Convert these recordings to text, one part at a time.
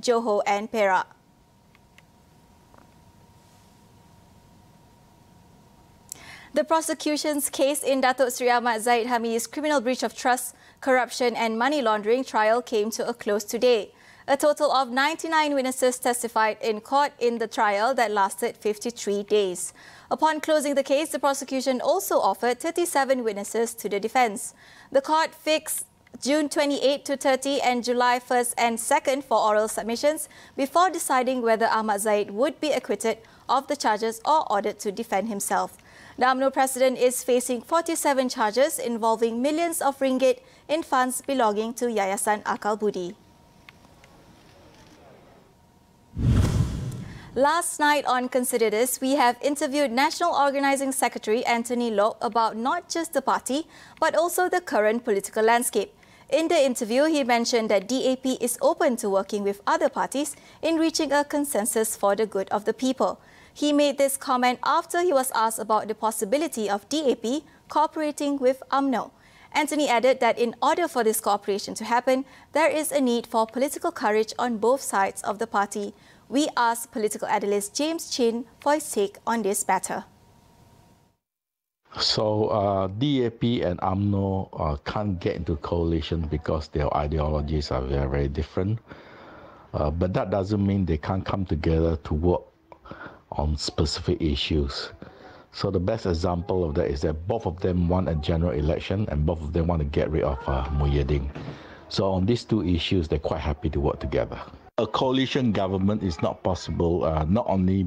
Johor and Perak. The prosecution's case in Datuk Seri Ahmad Zahid Hamid's criminal breach of trust, corruption and money laundering trial came to a close today. A total of 99 witnesses testified in court in the trial that lasted 53 days. Upon closing the case, the prosecution also offered 37 witnesses to the defence. The court fixed June 28 to 30 and July 1st and 2nd for oral submissions before deciding whether Ahmad Zahid would be acquitted of the charges or ordered to defend himself. The UMNO president is facing 47 charges involving millions of ringgit in funds belonging to Yayasan Akal Budi. Last night on Consider This, we have interviewed National Organising Secretary Anthony Loke about not just the party, but also the current political landscape. In the interview, he mentioned that DAP is open to working with other parties in reaching a consensus for the good of the people. He made this comment after he was asked about the possibility of DAP cooperating with UMNO. Anthony added that in order for this cooperation to happen, there is a need for political courage on both sides of the party. We asked political analyst James Chin for his take on this matter. So DAP and UMNO can't get into coalition because their ideologies are very, very different. But that doesn't mean they can't come together to work on specific issues. So the best example of that is that both of them want a general election and both of them want to get rid of Muhyiddin. So on these two issues, they're quite happy to work together. A coalition government is not possible, not only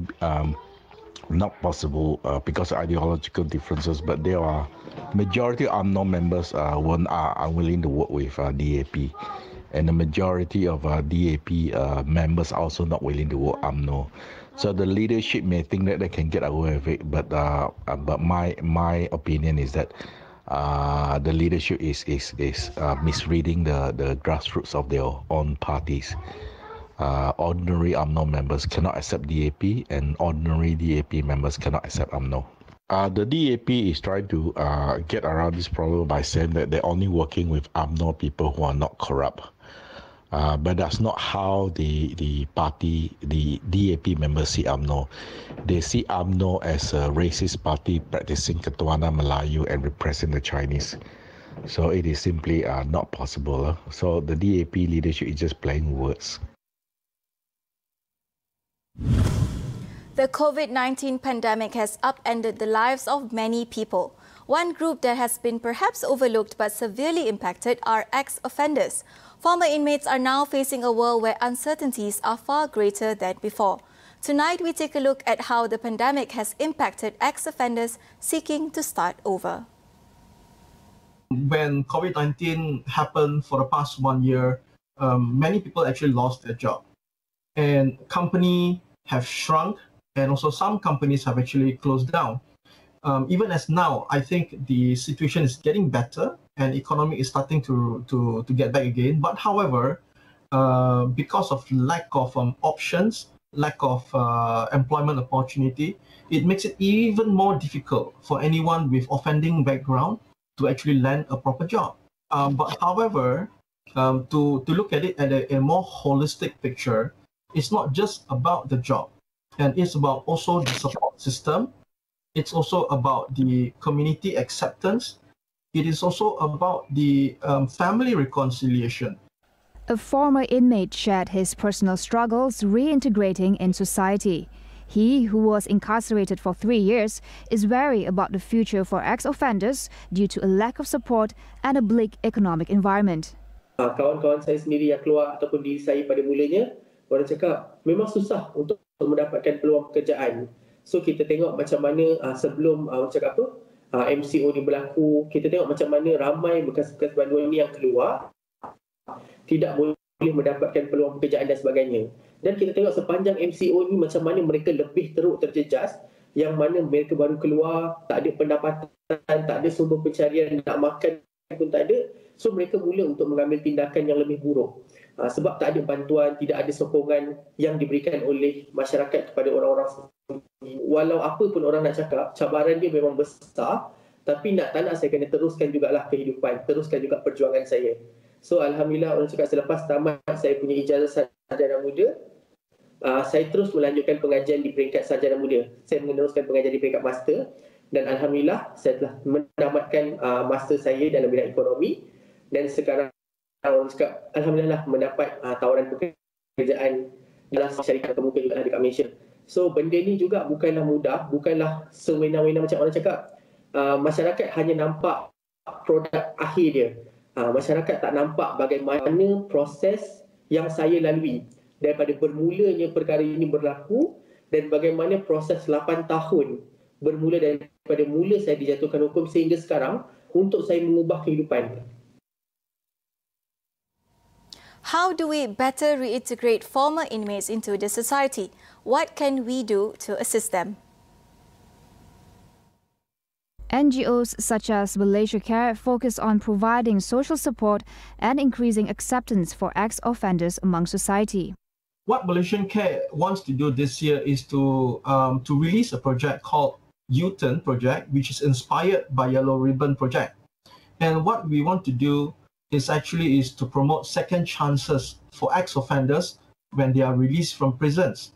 not possible because of ideological differences, but there are majority of UMNO members are unwilling to work with DAP. And the majority of DAP members are also not willing to work UMNO. So the leadership may think that they can get away with it, but my opinion is that the leadership is misreading the grassroots of their own parties. Ordinary UMNO members cannot accept DAP, and ordinary DAP members cannot accept UMNO. The DAP is trying to get around this problem by saying that they're only working with UMNO people who are not corrupt. But that's not how the DAP members see UMNO. They see UMNO as a racist party practicing Ketuhanan Melayu and repressing the Chinese. So it is simply not possible. So the DAP leadership is just playing words. The COVID-19 pandemic has upended the lives of many people. One group that has been perhaps overlooked but severely impacted are ex-offenders. Former inmates are now facing a world where uncertainties are far greater than before. Tonight, we take a look at how the pandemic has impacted ex-offenders seeking to start over. When COVID-19 happened for the past 1 year, many people actually lost their job. And companies have shrunk, and also some companies have actually closed down. Even as now, I think the situation is getting better and economy is starting to get back again. But however, because of lack of options, lack of employment opportunity, it makes it even more difficult for anyone with offending background to actually land a proper job. But however, to look at it at a more holistic picture, it's not just about the job, and it's about also the support system. It's also about the community acceptance. It is also about the family reconciliation. A former inmate shared his personal struggles reintegrating in society. He, who was incarcerated for 3 years, is wary about the future for ex-offenders due to a lack of support and a bleak economic environment. Kawan-kawan saya sendiri yang keluar ataupun diri saya pada mulanya, orang cakap memang susah untuk mendapatkan peluang pekerjaan. So kita tengok macam mana sebelum MCO ni berlaku, kita tengok macam mana ramai bekas-bekas banduan ni yang keluar tidak boleh mendapatkan peluang pekerjaan dan sebagainya. Dan kita tengok sepanjang MCO ni macam mana mereka lebih teruk terjejas, yang mana mereka baru keluar, tak ada pendapatan, tak ada sumber pencarian, nak makan pun tak ada. So mereka mula untuk mengambil tindakan yang lebih buruk. Sebab tak ada bantuan, tidak ada sokongan yang diberikan oleh masyarakat kepada orang-orang. Walau apa pun orang nak cakap, cabaran dia memang besar, tapi tak nak saya kena teruskan jugalah kehidupan, teruskan juga perjuangan saya. So alhamdulillah, orang cakap selepas tamat saya punya ijazah sarjana muda, saya terus melanjutkan pengajian di peringkat sarjana muda. Saya meneruskan pengajian di peringkat master dan alhamdulillah saya telah menamatkan master saya dalam bidang ekonomi dan sekarang orang cakap alhamdulillah mendapat tawaran pekerjaan dalam syarikat terbuka juga dekat Malaysia. So benda ni juga bukanlah mudah, bukanlah sewenang-wenang macam orang cakap. Masyarakat hanya nampak produk akhir dia. Masyarakat tak nampak bagaimana proses yang saya lalui daripada bermulanya perkara ini berlaku dan bagaimana proses 8 tahun bermula daripada mula saya dijatuhkan hukum sehingga sekarang untuk saya mengubah kehidupan. How do we better reintegrate former inmates into the society? What can we do to assist them? NGOs such as Malaysia Care focus on providing social support and increasing acceptance for ex-offenders among society. What Malaysian Care wants to do this year is to release a project called U-Turn project, which is inspired by Yellow Ribbon project. And what we want to do is to promote second chances for ex-offenders when they are released from prisons.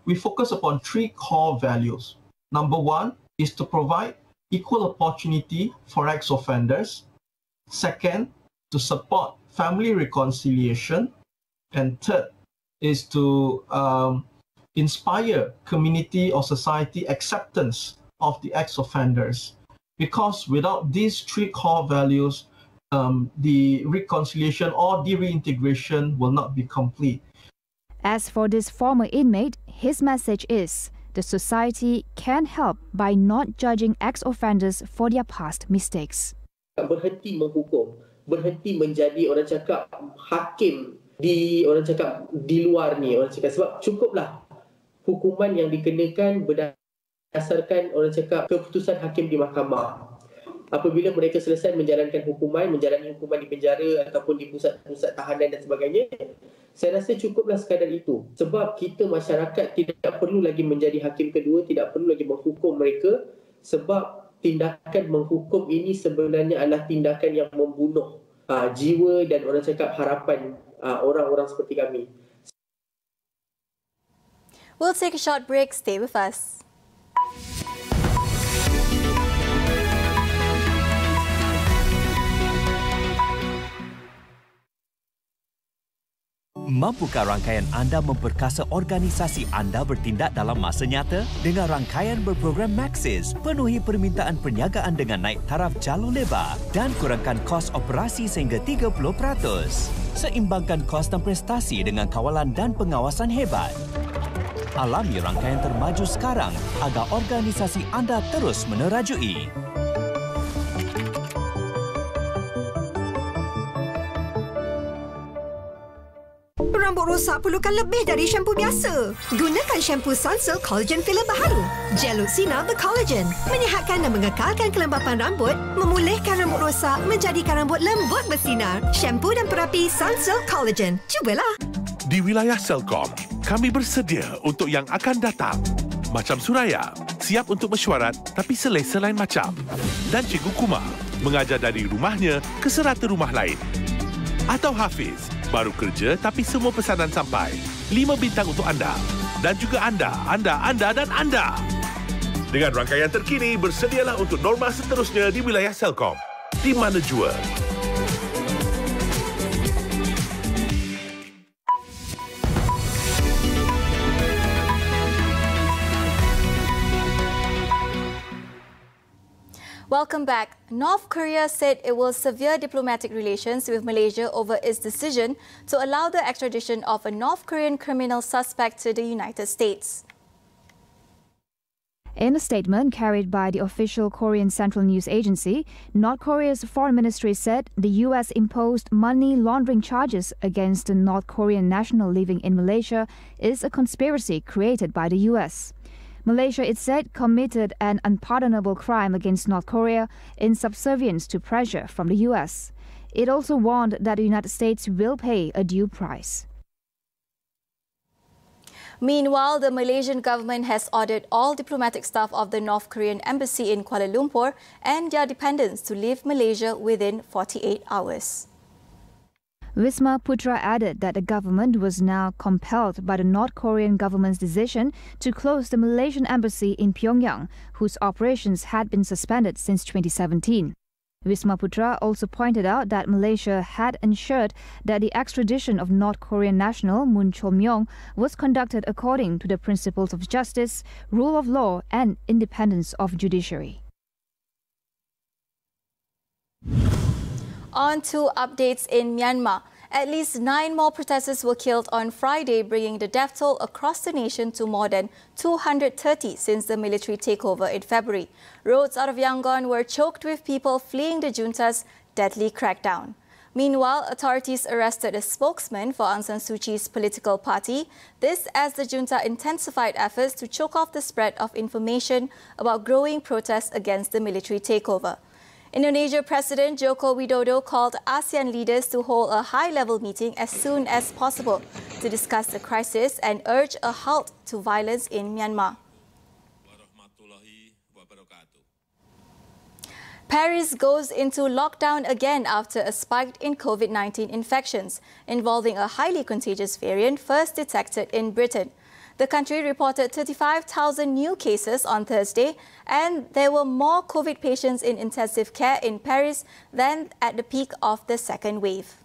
We focus upon 3 core values. Number 1 is to provide equal opportunity for ex-offenders. Second, to support family reconciliation. And third is to inspire community or society acceptance of the ex-offenders. Because without these 3 core values, the reconciliation or the reintegration will not be complete. As for this former inmate, his message is the society can help by not judging ex-offenders for their past mistakes. Berhenti menghukum, berhenti menjadi orang cakap hakim di luar ni, orang cakap, sebab cukuplah hukuman yang dikenakan berdasarkan orang cakap keputusan hakim di mahkamah. Apabila mereka selesai menjalani hukuman di penjara ataupun di pusat-pusat tahanan dan sebagainya, saya rasa cukuplah sekadar itu. Sebab kita masyarakat tidak perlu lagi menjadi hakim kedua, tidak perlu lagi menghukum mereka sebab tindakan menghukum ini sebenarnya adalah tindakan yang membunuh jiwa dan orang cakap harapan orang-orang seperti kami. We'll take a short break. Stay with us. Mampukah rangkaian anda memperkasa organisasi anda bertindak dalam masa nyata? Dengan rangkaian berprogram Maxis, penuhi permintaan perniagaan dengan naik taraf jalur lebar dan kurangkan kos operasi sehingga 30%. Seimbangkan kos dan prestasi dengan kawalan dan pengawasan hebat. Alami rangkaian termaju sekarang agar organisasi anda terus menerajui. Rambut rosak perlukan lebih dari shampoo biasa. Gunakan shampoo Sunsilk Collagen Filler baharu. Gel Luxina bercollagen, menyihatkan dan mengekalkan kelembapan rambut, memulihkan rambut rosak, menjadikan rambut lembut bersinar. Shampoo dan perapi Sunsilk Collagen. Cubalah. Di wilayah Selcom, kami bersedia untuk yang akan datang. Macam Suraya, siap untuk mesyuarat tapi selesa lain macam. Dan Cikgu Kumar, mengajar dari rumahnya ke serata rumah lain. Atau Hafiz, baru kerja tapi semua pesanan sampai. 5 bintang untuk anda. Dan juga anda. Dengan rangkaian terkini, bersedialah untuk norma seterusnya di wilayah Selcom. Di mana jua. Welcome back. North Korea said it will sever diplomatic relations with Malaysia over its decision to allow the extradition of a North Korean criminal suspect to the United States. In a statement carried by the official Korean Central News Agency, North Korea's foreign ministry said the US imposed money laundering charges against the North Korean national living in Malaysia is a conspiracy created by the US. Malaysia, it said, committed an unpardonable crime against North Korea in subservience to pressure from the US. It also warned that the United States will pay a due price. Meanwhile, the Malaysian government has ordered all diplomatic staff of the North Korean embassy in Kuala Lumpur and their dependents to leave Malaysia within 48 hours. Wisma Putra added that the government was now compelled by the North Korean government's decision to close the Malaysian embassy in Pyongyang, whose operations had been suspended since 2017. Wisma Putra also pointed out that Malaysia had ensured that the extradition of North Korean national Moon Chol-myong was conducted according to the principles of justice, rule of law and independence of judiciary. On to updates in Myanmar. At least 9 more protesters were killed on Friday, bringing the death toll across the nation to more than 230 since the military takeover in February. Roads out of Yangon were choked with people fleeing the junta's deadly crackdown. Meanwhile, authorities arrested a spokesman for Aung San Suu Kyi's political party. This as the junta intensified efforts to choke off the spread of information about growing protests against the military takeover. Indonesia President Joko Widodo called ASEAN leaders to hold a high-level meeting as soon as possible to discuss the crisis and urge a halt to violence in Myanmar. Paris goes into lockdown again after a spike in COVID-19 infections involving a highly contagious variant first detected in Britain. The country reported 35,000 new cases on Thursday, and there were more COVID patients in intensive care in Paris than at the peak of the second wave.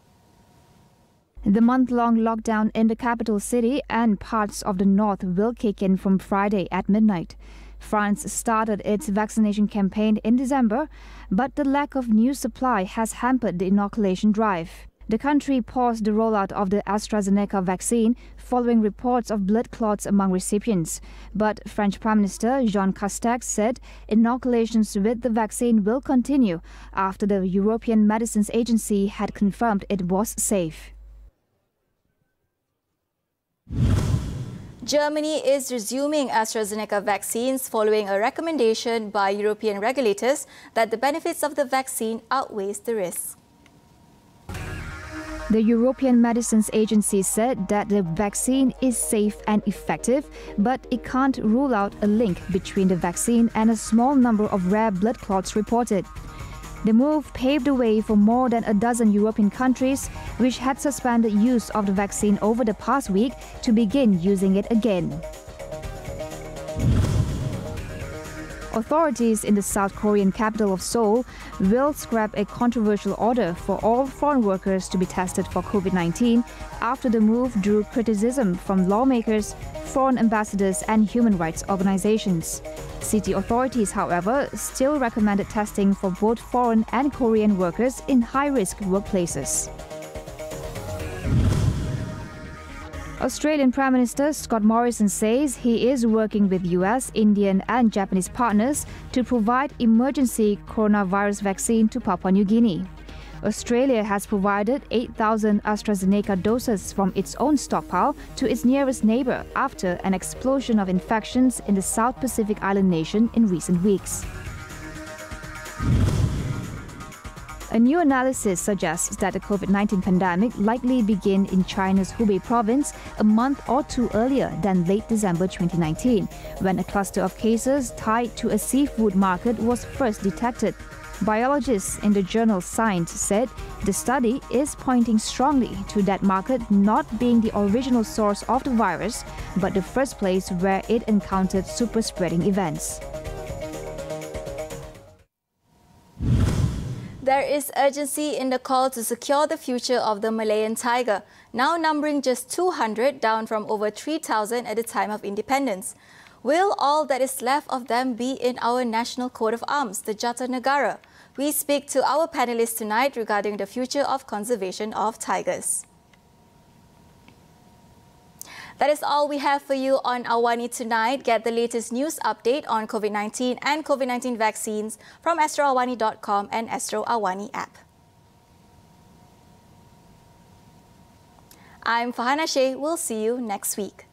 The month-long lockdown in the capital city and parts of the north will kick in from Friday at midnight. France started its vaccination campaign in December, but the lack of new supply has hampered the inoculation drive. The country paused the rollout of the AstraZeneca vaccine following reports of blood clots among recipients. But French Prime Minister Jean Castex said inoculations with the vaccine will continue after the European Medicines Agency had confirmed it was safe. Germany is resuming AstraZeneca vaccines following a recommendation by European regulators that the benefits of the vaccine outweighs the risks. The European Medicines Agency said that the vaccine is safe and effective, but it can't rule out a link between the vaccine and a small number of rare blood clots reported. The move paved the way for more than a dozen European countries, which had suspended use of the vaccine over the past week, to begin using it again. Authorities in the South Korean capital of Seoul will scrap a controversial order for all foreign workers to be tested for COVID-19 after the move drew criticism from lawmakers, foreign ambassadors and human rights organizations. City authorities, however, still recommended testing for both foreign and Korean workers in high-risk workplaces. Australian Prime Minister Scott Morrison says he is working with US, Indian and Japanese partners to provide emergency coronavirus vaccine to Papua New Guinea. Australia has provided 8,000 AstraZeneca doses from its own stockpile to its nearest neighbour after an explosion of infections in the South Pacific island nation in recent weeks. A new analysis suggests that the COVID-19 pandemic likely began in China's Hubei province a month or two earlier than late December 2019, when a cluster of cases tied to a seafood market was first detected. Biologists in the journal Science said the study is pointing strongly to that market not being the original source of the virus, but the first place where it encountered super-spreading events. There is urgency in the call to secure the future of the Malayan tiger, now numbering just 200, down from over 3,000 at the time of independence. Will all that is left of them be in our national coat of arms, the Jata Negara? We speak to our panelists tonight regarding the future of conservation of tigers. That is all we have for you on AWANI tonight. Get the latest news update on COVID-19 and COVID-19 vaccines from astroawani.com and Astro AWANI app. I'm Fahana Shea. We'll see you next week.